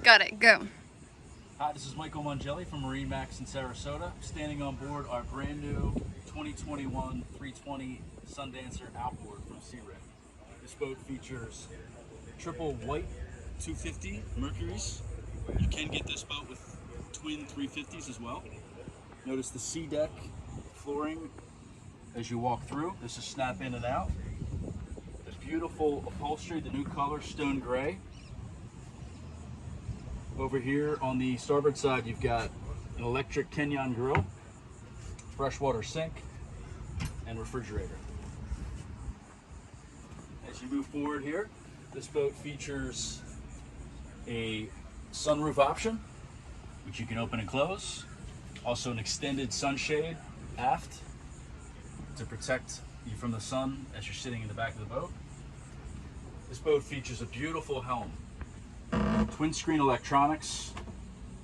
Got it, go. Hi, this is Michael Mangelli from MarineMax in Sarasota, standing on board our brand new 2021 320 Sundancer Outboard from Sea Ray. This boat features triple white 250 Mercuries. You can get this boat with twin 350s as well. Notice the sea deck flooring as you walk through. This is snap in and out. This beautiful upholstery, the new color, stone gray. Over here on the starboard side, you've got an electric Kenyon grill, freshwater sink, and refrigerator. As you move forward here, this boat features a sunroof option, which you can open and close. Also an extended sunshade aft to protect you from the sun as you're sitting in the back of the boat. This boat features a beautiful helm, twin screen electronics,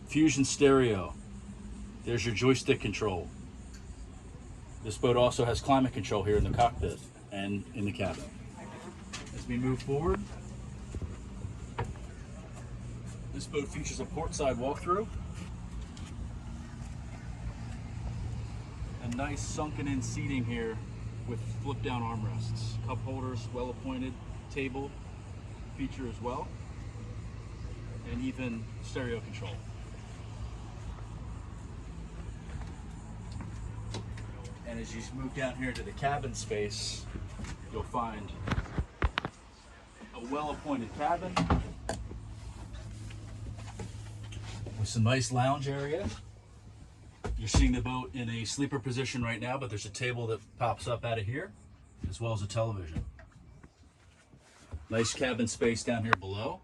fusion stereo. There's your joystick control. This boat also has climate control here in the cockpit and in the cabin. As we move forward, this boat features a portside walkthrough, a nice sunken in seating here with flip down armrests, cup holders, well appointed table feature as well, and even stereo control. And as you move down here to the cabin space, you'll find a well-appointed cabin with some nice lounge area. You're seeing the boat in a sleeper position right now, but there's a table that pops up out of here, as well as a television. Nice cabin space down here below.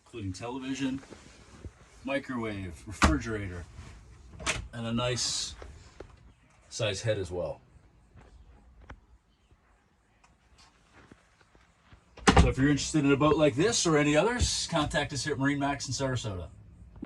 Including television, microwave, refrigerator, and a nice size head as well. So if you're interested in a boat like this or any others, contact us here at MarineMax in Sarasota.